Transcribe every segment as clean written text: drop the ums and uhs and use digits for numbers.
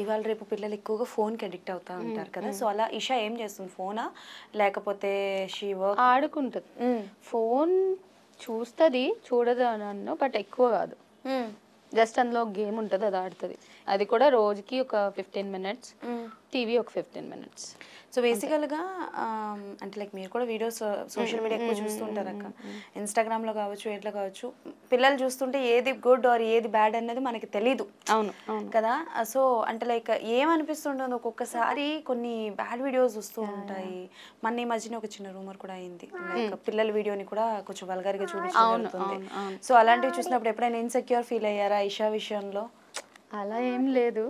ఇవాళ రేపు పిల్లలు ఎక్కువగా ఫోన్కి అడిక్ట్ అవుతా ఉంటారు కదా, సో అలా ఇషా ఏం చేస్తుంది? ఫోనా లేకపోతే షీ వర్క్? ఆడుకుంటుంది. ఫోన్ చూస్తుంది, చూడదు అని అన్ను, బట్ ఎక్కువ కాదు. జస్ట్ అందులో గేమ్ ఉంటుంది, అది ఆడుతుంది. అది కూడా రోజుకి ఒక 15 minutes, టీవీ ఒక 15 minutes. సో బేసికల్గా అంటే లైక్ మీరు కూడా వీడియోస్ సోషల్ మీడియా ఎక్కువ చూస్తుంటారు అక్క, ఇన్స్టాగ్రామ్లో కావచ్చు, ఎట్లా కావచ్చు, పిల్లలు చూస్తుంటే ఏది గుడ్ ఆర్ ఏది బ్యాడ్ అనేది మనకి తెలీదు. అవును కదా. సో అంటే లైక్ ఏమనిపిస్తుంటుంది ఒక్కొక్కసారి కొన్ని బ్యాడ్ వీడియోస్ వస్తూ ఉంటాయి. మన ఈ మధ్యన ఒక చిన్న రూమర్ కూడా అయింది, లైక్ పిల్లల వీడియోని కూడా కొంచెం వల్గర్గా చూపించడం జరుగుతుంది. సో అలాంటివి చూసినప్పుడు ఎప్పుడైనా ఇన్సెక్యూర్ ఫీల్ అయ్యారా ఇషా విషయంలో? అలా ఏం లేదు.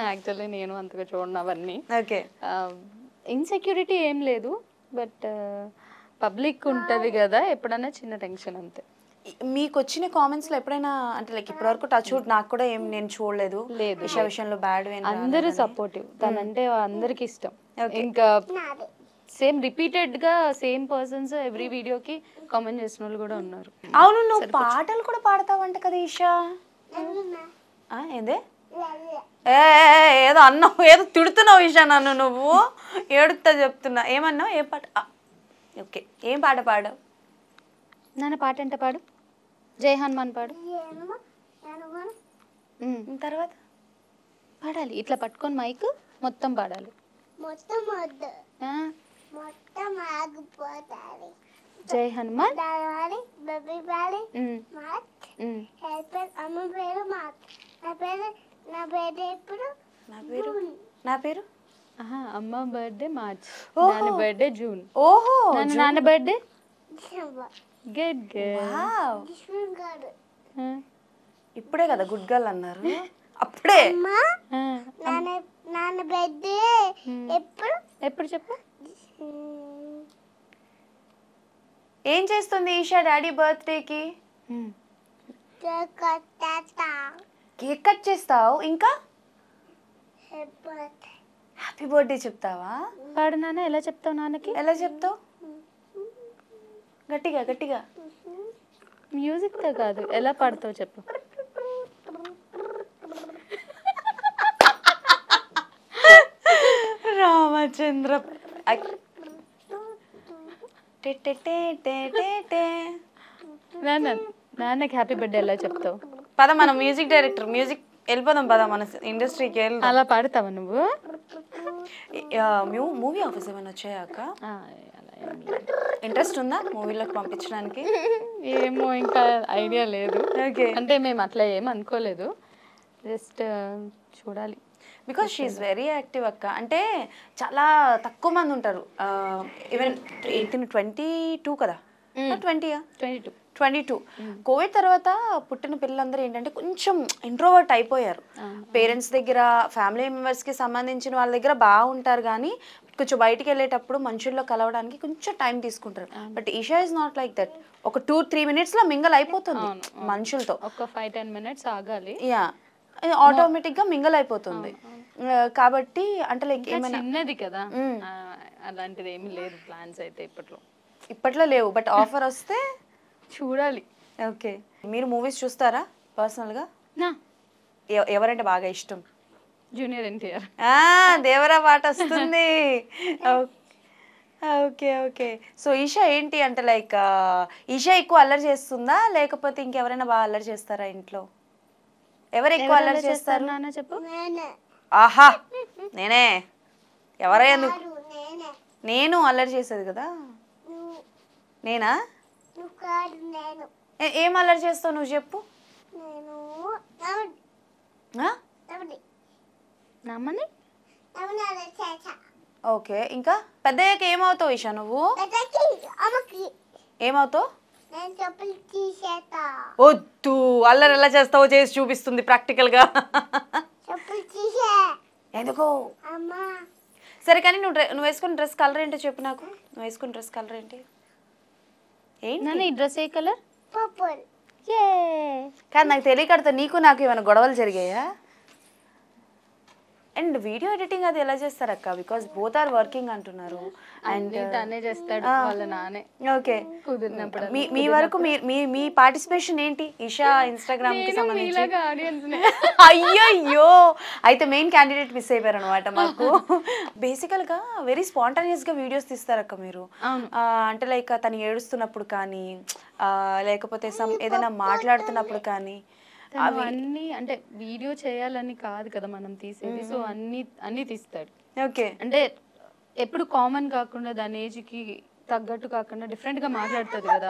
యాక్చువల్లీ నేను అంతగా చూడను అవన్నీ. ఓకే. ఇన్సెక్యూరిటీ ఏం లేదు, బట్ పబ్లిక్ ఉంటుంది కదా, ఎప్పుడైనా చిన్న టెన్షన్ అంతే. మీకు వచ్చిన కామెంట్స్ లో ఎప్పుడైనా అంటే లైక్ ఇప్పటివరకు టచ్ వుడ్ నాకు కూడా ఏం నేను చూడలేదు ఇషా విషయంలో బ్యాడ్ అందరూ సపోర్టివ్, తనంటే అందరికి ఇష్టం. ఇంకా సేమ్ రిపీటెడ్ గా సేమ్ పర్సన్స్ ఎవ్రీ వీడియోకి కామెంట్ చేసిన వాళ్ళు కూడా ఉన్నారు. అవును, నువ్వు పాటలు కూడా పాడతావంట కదా ఇషా? ఏందే ఏదో అన్నావు, ఏదో తిడుతున్నావు ఇషా నన్ను, నువ్వు ఏడుస్తా చెప్తున్నా. ఏమన్నావు? ఏ పాట? ఓకే, ఏం పాట పాడావు? నాన్న పాట అంటే పాడు, జై హనుమాన్ పాడు. తర్వాత పాడాలి, ఇట్లా పట్టుకొని మైక్ మొత్తం పాడాలి. జై హనుమాన్. నా పేరు అమ్మ బర్త్డే మార్చ్, నాన్న బర్త్డే జూన్. ఓహో, నాన్న బర్త్డే గుడ్ ఇప్పుడే కదా గుడ్ గర్ల్ అన్నారు, అప్పుడే. నాన్న బర్త్డే ఎప్పుడు చెప్పు? ఏం చేస్తుంది ఈషా డాడీ బర్త్డేకి? కేక్ కట్ చేస్తావు, ఇంకా హ్యాపీ బర్త్డే చెప్తావా? పాడు నాన్న. ఎలా చెప్తావు నాన్నకి? ఎలా చెప్తావు? గట్టిగా గట్టిగా. మ్యూజిక్ తో కాదు, ఎలా పాడతావు చెప్పు. రామచంద్ర. నాన్నకి హ్యాపీ బర్త్డే ఎలా చెప్తావు? పద, మన మ్యూజిక్ డైరెక్టర్, మ్యూజిక్ వెళ్ళిపోదాం పద, మన ఇండస్ట్రీకి వెళ్దాం. అలా పాడతావా నువ్వు? మూవీ ఆఫర్స్ ఏమైనా వచ్చాయాక? ఇంట్రెస్ట్ ఉందా మూవీలోకి పంపించడానికి? ఏమో, ఇంకా ఐడియా లేదు. అంటే మేము అట్లా ఏం అనుకోలేదు, జస్ట్ చూడాలి. బికాస్ షీఈస్ వెరీ యాక్టివ్ అక్క. అంటే చాలా తక్కువ మంది ఉంటారు. ఈవెన్ 22 కదా, 22 కోవిడ్ తర్వాత పుట్టిన పిల్లలందరూ ఏంటంటే కొంచెం ఇంట్రోవర్ట్ అయిపోయారు. పేరెంట్స్ దగ్గర, ఫ్యామిలీ మెంబర్స్కి సంబంధించిన వాళ్ళ దగ్గర బాగుంటారు, కానీ కొంచెం బయటికి వెళ్ళేటప్పుడు మనుషుల్లో కలవడానికి కొంచెం టైం తీసుకుంటారు. But Isha is not like that. ఒక 2-3 minutes లో మింగల్ అయిపోతుంది మనుషులతో. ఒక 5-10 minutes ఆగాలి, యా, ఆటోమేటిక్ గా మింగల్ అయిపోతుంది. కాబట్టి అంటే లైక్ ఏమైనా చిన్నది కదా, అలాంటిది ఏమీ లేదు ప్లాన్స్ అయితే ఇప్పట్లో లేవు, బట్ ఆఫర్ వస్తే చూడాలి. ఓకే. మీరు మూవీస్ చూస్తారా పర్సనల్గా? ఎవరంటే బాగా ఇష్టం? జూనియర్ ఎన్టీఆర్. దేవరా పాట వస్తుంది. Okay okay. సో ఈషా ఏంటి అంటే లైక్ ఈషా ఎక్కువ అల్లరి చేస్తుందా, లేకపోతే ఇంకెవరైనా బాగా అల్లరి చేస్తారా ఇంట్లో? ఎవరు ఎక్కువ అల్లరి చేస్తారు నాన్న చెప్పు? ఆహా, నేనే. ఎవరైనా నేను అల్లరి చేసేది కదా. నేనా? ఏం అల్లరి చేస్తావు నువ్వు చెప్పు? ఓకే. ఇంకా పెద్దయ్యాక ఏమవుతావు ఈషా నువ్వు? ఏమవుతావు? వద్దు, అల్లరి ఎలా చేస్తావో చేసి చూపిస్తుంది ప్రాక్టికల్ గా. ఎందుకు? సరే, కానీ నువ్వు వేసుకున్న డ్రెస్ కలర్ ఏంటో చెప్పు నాకు. నువ్వు వేసుకున్న డ్రెస్ కలర్ ఏంటి? ఈ డ్రెస్ ఏ కలర్? పర్పుల్. కానీ నాకు తెలియకడతా నీకు నాకు ఏమైనా గొడవలు జరిగాయా? అండ్ వీడియో ఎడిటింగ్ అది ఎలా చేస్తారు అక్క? బికాస్ బోత్ ఆర్ వర్కింగ్ అంటున్నారు. అండ్ తనే చేస్తాడు వాళ్ళ నానే. ఓకే, కుదిరినప్పుడు మీ వరకు మీ పార్టిసిపేషన్ ఏంటి ఈషా ఇన్స్టాగ్రామ్ కి సంబంధించి? అయ్యో, అయితే మెయిన్ క్యాండిడేట్ మిస్ అయిపోయారు అనమాట మాకు. బేసికల్ గా వెరీ స్పాంటానియస్ గా వీడియోస్ తీస్తారక్క మీరు. అంటే లైక్ తను ఏడుస్తున్నప్పుడు కానీ లేకపోతే ఏదైనా మాట్లాడుతున్నప్పుడు కానీ అన్ని అంటే వీడియో చేయాలని కాదు కదా మనం తీసేది, సో అన్ని తీస్తాడు. ఓకే, అంటే ఎప్పుడు కామన్ కాకుండా దాని ఏజ్ కి తగ్గట్టు కాకుండా డిఫరెంట్ గా మాట్లాడుతుంది కదా,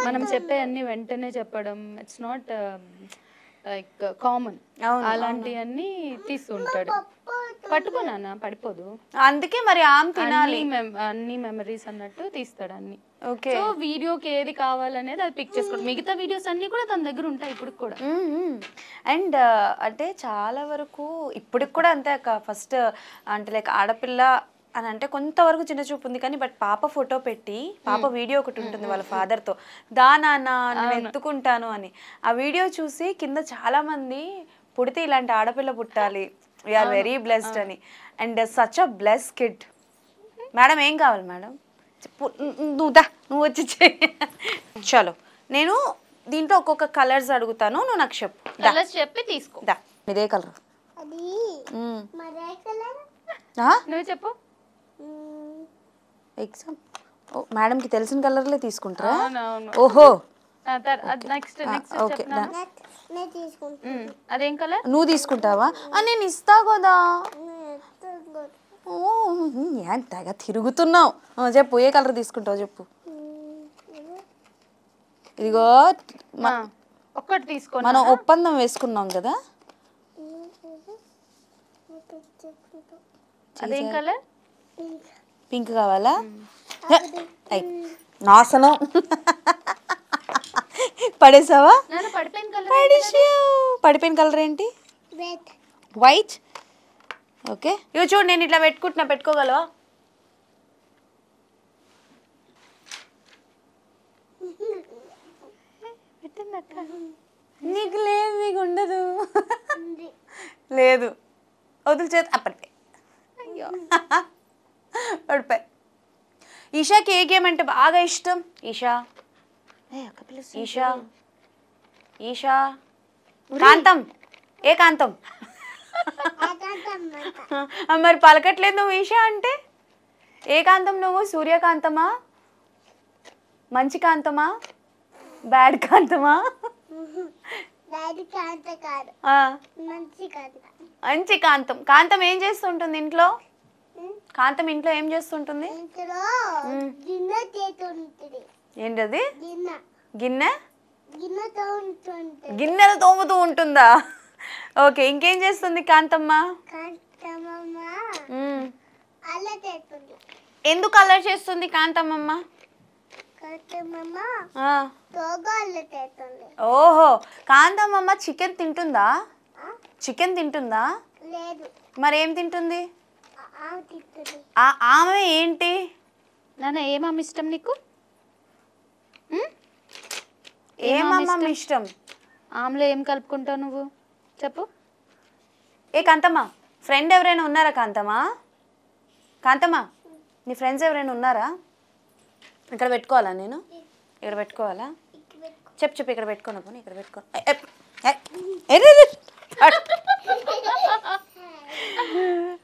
మనం చెప్పే అన్ని వెంటనే చెప్పడం ఇట్స్ నాట్ లైక్ కామన్. అలాంటివన్నీ తీస్తుంటాడు. పట్టుకోనా పడిపోదు, అందుకే మరి ఆమె తినాలి అన్ని మెమరీస్ అన్నట్టు తీస్తాడు అన్ని. ఓకే, సో వీడియోకి ఏది కావాలనేది అది పిక్ చేసుకోవడం. మిగతా వీడియోస్ అన్ని కూడా తన దగ్గర ఉంటాయి ఇప్పుడు కూడా. అండ్ అంటే చాలా వరకు ఇప్పటికి కూడా అంతే అక్క. ఫస్ట్ అంటే లైక్ ఆడపిల్ల అని అంటే కొంతవరకు చిన్న చూపు ఉంది కానీ బట్ పాప ఫోటో పెట్టి పాప వీడియో ఒకటి ఉంటుంది వాళ్ళ ఫాదర్తో, నాన్న నేను ఎత్తుకుంటాను అని. ఆ వీడియో చూసి కింద చాలా మంది పుడితే ఇలాంటి ఆడపిల్ల పుట్టాలి, వీఆర్ వెరీ బ్లెస్డ్ అని. And such a bless kid. Madam ఏం కావాలి మేడం? నువ్వు వచ్చి చలో, నేను దీంట్లో ఒక్కొక్క కలర్స్ అడుగుతాను, నువ్వు నాకు చెప్పి తీసుకో. ఇదే కలర్, నువ్వు చెప్పు. ఎగ్జామ్ మేడంకి తెలిసిన కలర్లే తీసుకుంటారా? ఓహో, నెక్స్ట్ అదేం కలర్? నువ్వు తీసుకుంటావా? నేను ఇస్తా కదా. ఎంతగా తిరుగుతున్నావు, చెప్పు ఏ కలర్ తీసుకుంటావు చెప్పు. ఇదిగో ఒక్కటి తీసుకో, మనం ఒప్పందం వేసుకున్నాం కదా. అదేం కలర్? పింక్ కావాలా? నాశనం పడేసావా? పడిపోయిన కలర్ ఏంటి? వైట్. ఓకే, ఇవి చూడు నేను ఇట్లా పెట్టుకుంటున్నా, పెట్టుకోగలవా? నీకు లేదు, నీకు ఉండదు. లేదు, వదులు చేతి అప్పటికే. అయ్యో పడిపోయి. ఈషాకి ఏ గేమ్ అంటే బాగా ఇష్టం? ఈషా ఈషా ఈషా కాంతం, ఏ కాంతం? మరి పలకట్లేదు నువ్వు ఈషా అంటే. ఏ కాంతం నువ్వు? సూర్యకాంతమా, మంచి కాంతమా, బ్యాడ్ కాంతమా? మంచి కాంతం. కాంతం ఏం చేస్తుంటుంది ఇంట్లో? కాంతం ఇంట్లో ఏం చేస్తుంటుంది? ఏంటది? గిన్నె గిన్నెలు తోముతూ ఉంటుందా? ఓకే, ఇంకేం చేస్తుంది కాంతమ్మ? ఎందుకు అల్లరి చేస్తుంది కాంతమ్మ? ఓహో, కాంతమ్మ చికెన్ తింటుందా? చికెన్ తింటుందా? మరి ఏం తింటుంది? ఆమె ఏంటి నాన్న? ఏమమ్మ ఇష్టం నీకు? ఏమమ్మ ఇష్టం? ఆమెలో ఏం కలుపుకుంటావు నువ్వు చెప్పు. ఏ కాంతమ్మ, ఫ్రెండ్ ఎవరైనా ఉన్నారా కాంతమ్మ? కాంతమ్మ, నీ ఫ్రెండ్స్ ఎవరైనా ఉన్నారా? ఇక్కడ పెట్టుకోవాలా నేను? ఇక్కడ పెట్టుకోవాలా? చెప్పు ఇక్కడ పెట్టుకోను. పోనీ ఇక్కడ పెట్టుకో.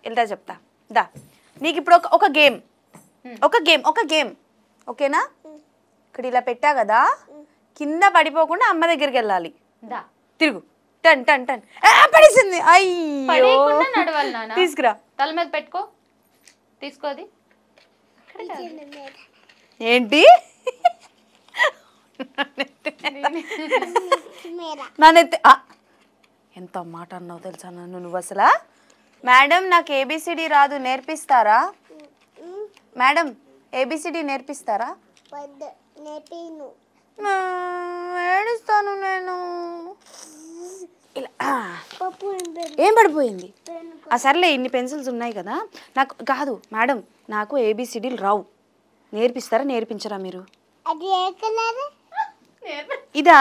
వెళ్తా చెప్తా దా. నీకు ఇప్పుడు ఒక గేమ్ ఓకేనా? ఇక్కడ ఇలా పెట్టా కదా, కింద పడిపోకుండా అమ్మ దగ్గరికి వెళ్ళాలి. తిరుగు, టన్ టన్ టన్. పడేసింది. అయ్యో, తీసుకురా. తల మీద పెట్టుకో. తీసుకోది ఏంటి? నన్నెత్తి ఎంత మాట అన్నావు తెలుసా నన్ను నువ్వు అసలు. మేడం నాకు ఏబిసిడి రాదు, నేర్పిస్తారా? Madam A B C D నేర్పిస్తారా? ఏడుస్తాను నేను. ఇలా ఏం పడిపోయింది? సర్లే, ఇన్ని పెన్సిల్స్ ఉన్నాయి కదా. నాకు కాదు మేడం, నాకు ఏబిసిడీలు రావు, నేర్పిస్తారా నేర్పించరా మీరు? ఇదా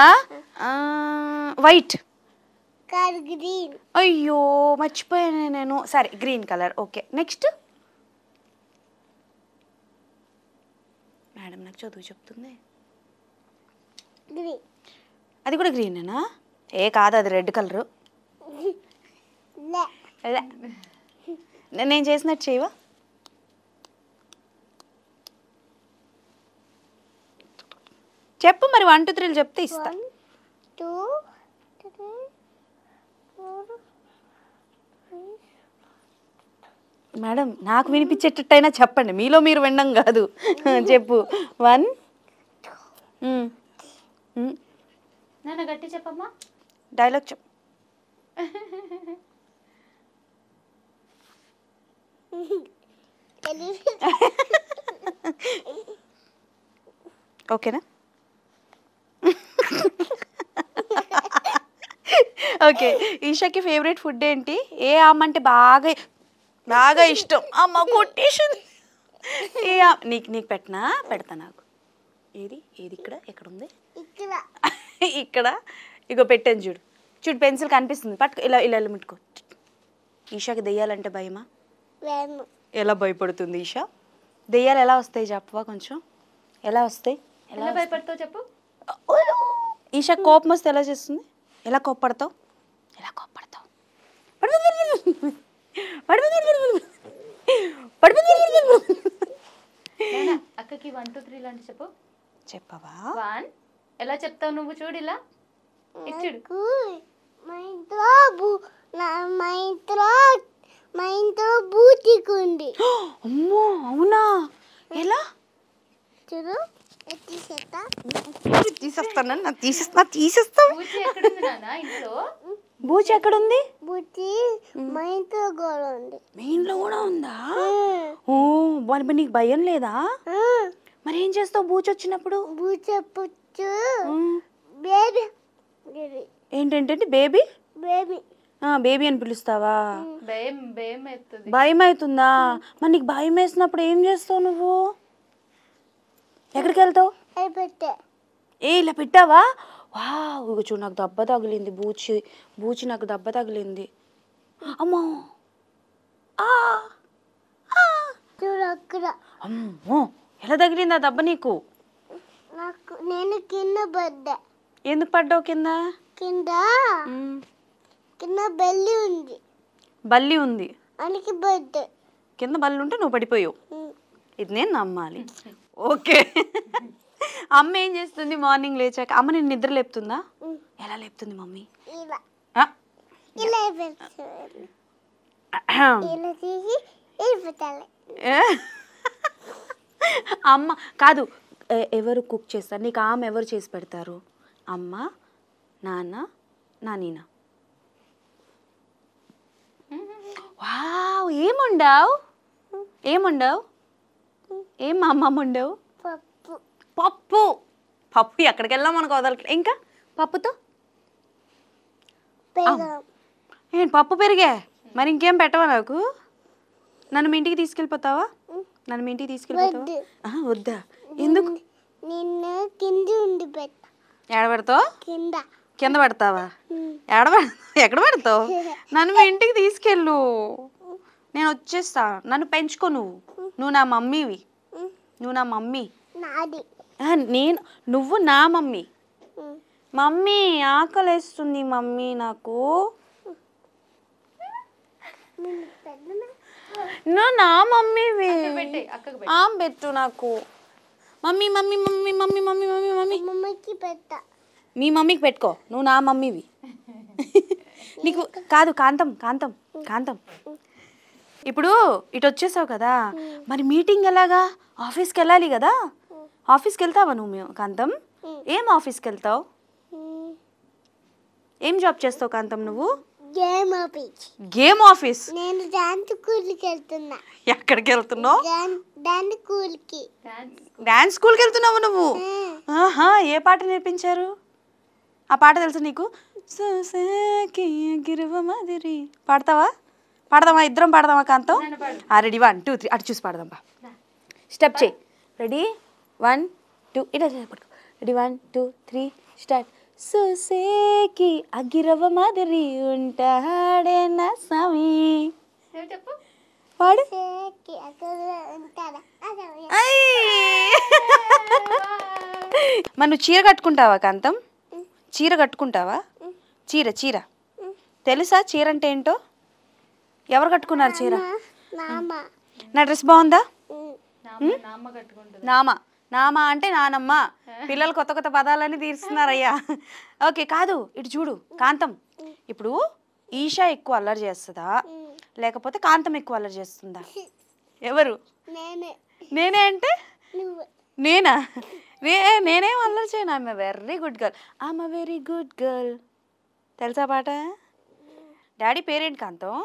వైట్ గ్రీన్. అయ్యో మర్చిపోయాను నేను. సరే green colour. Okay next. Madam నాకు చదువు చెప్తుంది. గ్రీన్. అది కూడా గ్రీనేనా? ఏ కాదు, అది రెడ్ కలరు. నేను చేసినట్టు చేయవా? చెప్పు మరి 1 2 3 చెప్తే ఇస్తా. 1 2 3 4. మేడం నాకు వినిపించేటట్టయినా చెప్పండి, మీలో మీరు వినడం కాదు. చెప్పు. 1. నాన్న గట్టి చెప్పమ్మా. డైలాగ్ చెప్పు. ఓకేనా? ఓకే. ఈషాకి ఫేవరెట్ ఫుడ్ ఏంటి? ఏ ఆమె అంటే బాగా బాగా ఇష్టం? అమ్మ కొట్టేసింది. ఏ నీకు పెట్టనా? పెడతా నాకు. ఏది ఏది ఇక్కడ ఎక్కడ ఉంది? ఇక్కడ. ఇగో పెట్టాను చూడు. చూడు పెన్సిల్ కనిపిస్తుంది. పట్టుకో. ఇలా ఇలా ఇలా ముట్టుకో. ఈషాకి దెయ్యాలంటే భయమా? ఎలా భయపడుతుంది ఈషా? దెయ్యాలు ఎలా వస్తాయి చెప్పవా కొంచెం? ఎలా వస్తాయి? ఎలా భయపడతావు చెప్పు. ఈషా కోపం వస్తే ఎలా చేస్తుంది? ఎలా కోప్పడతావు? ఎలా కోప్పడతావు? అక్కకి 1 2 3 లాంటి చెప్పు. చెప్పవా? 1 ఎలా చెప్తావు నువ్వు? చూడు ఇలా ఇచ్చుడు. మా ఇంట్లో బూటికుంది. అమ్మో అవునా? ఎలా? చూడు తీసేస్తాను. తీసేస్తా. బూచి ఎక్కడుంది నాన్న ఇంట్లో? బూచి ఎక్కడుంది? బూటి మా ఇంట్లో కూడా ఉంది. మీ ఇంట్లో కూడా ఉందా? ఓ మరి నీకు భయం లేదా? మరి ఏం చేస్తావు బూచి వచ్చినప్పుడు? బూచు బేబీ. ఏంటంటే బేబీ? బేబీ. బేబీ అని పిలుస్తావా? భయం అవుతుంది. భయం అవుతుందా? మరి నీకు భయం వేసినప్పుడు ఏం చేస్తావు నువ్వు? ఎక్కడికి వెళ్తావు? ఇలా పెట్టావా? వా ఇక చూడు నాకు దెబ్బ తగిలింది. బూచి నాకు దెబ్బ తగిలింది. అమ్మో అమ్మో ఎలా తగిలింది ఆ దెబ్బ నీకు? నేను కింద పడ్డా. ఎందుకు పడ్డావు కింద? కింద బల్లి ఉంది. బల్లి ఉంది అందుకే పడ్డా. కింద బల్లి ఉంటే నువ్వు పడిపోయావు. ఇది నేను నమ్మాలి. ఓకే. అమ్మ ఏం చేస్తుంది మార్నింగ్ లేచాక? అమ్మ నేను నిద్ర లేపుతుందా? ఎలా లేపుతుంది మమ్మీ? అమ్మ కాదు, ఎవరు కుక్ చేస్తారు నీకు? ఆమె ఎవరు చేసి పెడతారు? అమ్మ, నాన్న, నానీనా? వావ్ ఏముండవు? ఏం మా అమ్మ ఉండవు? పప్పు. పప్పు ఎక్కడికి వెళ్ళాం మనకు వదలకి. ఇంకా పప్పుతో ఏంటి? పప్పు పెరిగే. మరి ఇంకేం పెట్టవా నాకు? నన్ను మీ ఇంటికి తీసుకెళ్ళిపోతావా? వద్దా? ఎందుకు? ఎక్కడ పెడతావు? కింద పెడతావా? ఎక్కడ పెడతావు? నన్ను మీ ఇంటికి తీసుకెళ్ళు. నేను వచ్చేస్తా. నన్ను పెంచుకో. నువ్వు నా మమ్మీవి. నువ్వు నా మమ్మీ. నువ్వు నా మమ్మీ. మమ్మీ ఆకలేస్తుంది మమ్మీ నాకు. నువ్వు నా మమ్మీవి. పెట్టు నాకు. Mummy mummy mummy mummy mummy mummy mummy మీ మమ్మీకి పెట్టుకో. నువ్వు నా మమ్మీవి. నీకు కాదు కాంతం. ఇప్పుడు ఇటు వచ్చేసావు కదా, మరి మీటింగ్ ఎలాగా? ఆఫీస్కి వెళ్ళాలి కదా. ఆఫీస్కి వెళ్తావా నువ్వు కాంతం? ఏం ఆఫీస్కి వెళ్తావు? ఏం జాబ్ చేస్తావు కాంతం నువ్వు? Game office. నేను డాన్స్ స్కూల్కి వెళ్తున్నా. ఎక్కడికి వెళ్తున్నావు? డాన్స్ స్కూల్కి. డాన్స్ స్కూల్కి వెళ్తున్నావు నువ్వు? ఆహా. ఏ పాట నేర్పించారు? ఆ పాట తెలుసు నీకు? పాడతావా? ఇద్దరం పాడదామా కాంతం? రెడీ 1 2 3 అటు చూసి పాడదాం. స్టెప్ చేయి. రెడీ 1 2 ఇటు పడుకో. Ready 1 2 3 start. సుసేకి అగిరవ మాదిరి ఉంటాడే నా స్వామి. చెప్పు. వాడు సేకి అక్కడ ఉంటాడా అదే మరి నువ్వు చీర కట్టుకుంటావా కాంతం? చీర కట్టుకుంటావా? చీర చీర తెలుసా చీర అంటే ఏంటో? ఎవరు కట్టుకున్నారు చీర? నామ నా డ్రెస్ బాగుందా? నామ్మ కట్టుకుంటుంది. నామ అంటే నానమ్మ. పిల్లలు కొత్త కొత్త పదాలన్నీ తీరుస్తున్నారయ్యా. ఓకే కాదు, ఇటు చూడు కాంతం. ఇప్పుడు ఈషా ఎక్కువ అల్లరి చేస్తుందా లేకపోతే కాంతం ఎక్కువ అల్లరి చేస్తుందా? ఎవరు? నేనే నేనే అంటే నువ్వు నేనా? నేనేం అల్లరి చేయను. ఆమె వెరీ గుడ్ గర్ల్. ఆమె వెరీ గుడ్ గర్ల్. తెలుసా పాట? డాడీ పేరేంటి కాంతం?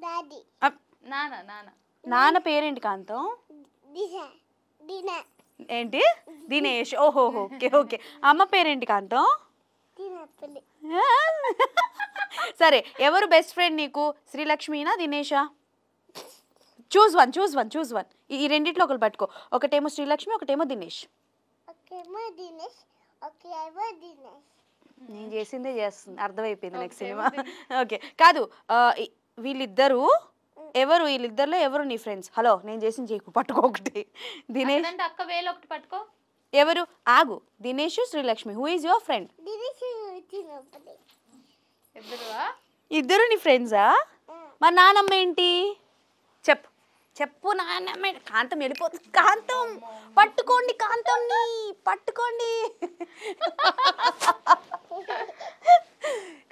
Daddy up. నాన్న పేరేంటి కాంతం? దిశ దిన ఏంటి? దినేష్. ఓహో ఓకే ఓకే. అమ్మ పేరేంటి కాంతం? తినప్పలి సరే, ఎవరు బెస్ట్ ఫ్రెండ్ నీకు? శ్రీలక్ష్మినా దినేషా? Choose one. ఈ రెండిట్లో ఒకరు పట్టుకో. ఒకటేమో శ్రీలక్ష్మి, ఒకటేమో దినేష్. ఓకేమో దినేష్ ఓకేమో దినేష్ నేను చేసిందే చేస్తుంది, అర్థమైపోయింది. Next cinema. ఓకే కాదు, వీళ్ళిద్దరు ఎవరు? వీళ్ళిద్దరిలో ఎవరు నీ ఫ్రెండ్స్? హలో, నేను చేసింది చేయకు, పట్టుకో ఒకటి. దినేష్ అంటే అక్క వేలు ఒకటి పట్టుకో. ఎవరు? ఆగు. Dinesh Srilakshmi, who is your friend? Dinesh తినప్పలి ఇద్దరు నీ ఫ్రెండ్సా? మరి నానమ్మ ఏంటి? చెప్పు నానమ్మ. కాంతం వెళ్ళిపోతుంది. కాంతం పట్టుకోండి, కాంతంని పట్టుకోండి.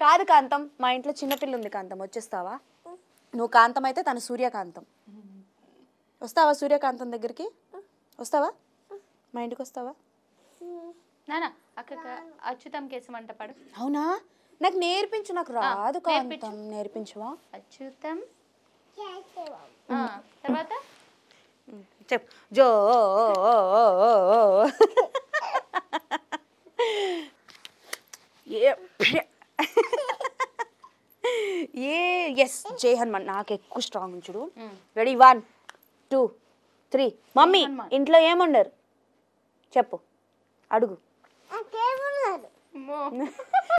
కాదు కాంతం, మా ఇంట్లో చిన్నపిల్ల ఉంది కాంతం, వచ్చేస్తావా? నువ్వు కాంతం అయితే తను సూర్యకాంతం. వస్తావా సూర్యకాంతం దగ్గరికి? వస్తావా? మా ఇంటికి వస్తావా? నానా అక్క అచ్యుతం కేసు వంట పాడు. అవునా? నాకు నేర్పించు. నాకు రాదు కాంతం, నేర్పించవా? అచ్యుతం తర్వాత చెప్పు. జో ఎస్ జై హనుమాన్. నాకు ఎక్కువ స్ట్రాంగ్ ఉంచుడు. రెడీ 1 2 3. మమ్మీ ఇంట్లో ఏముండరు చెప్పు, అడుగు. నాకేమన్నారు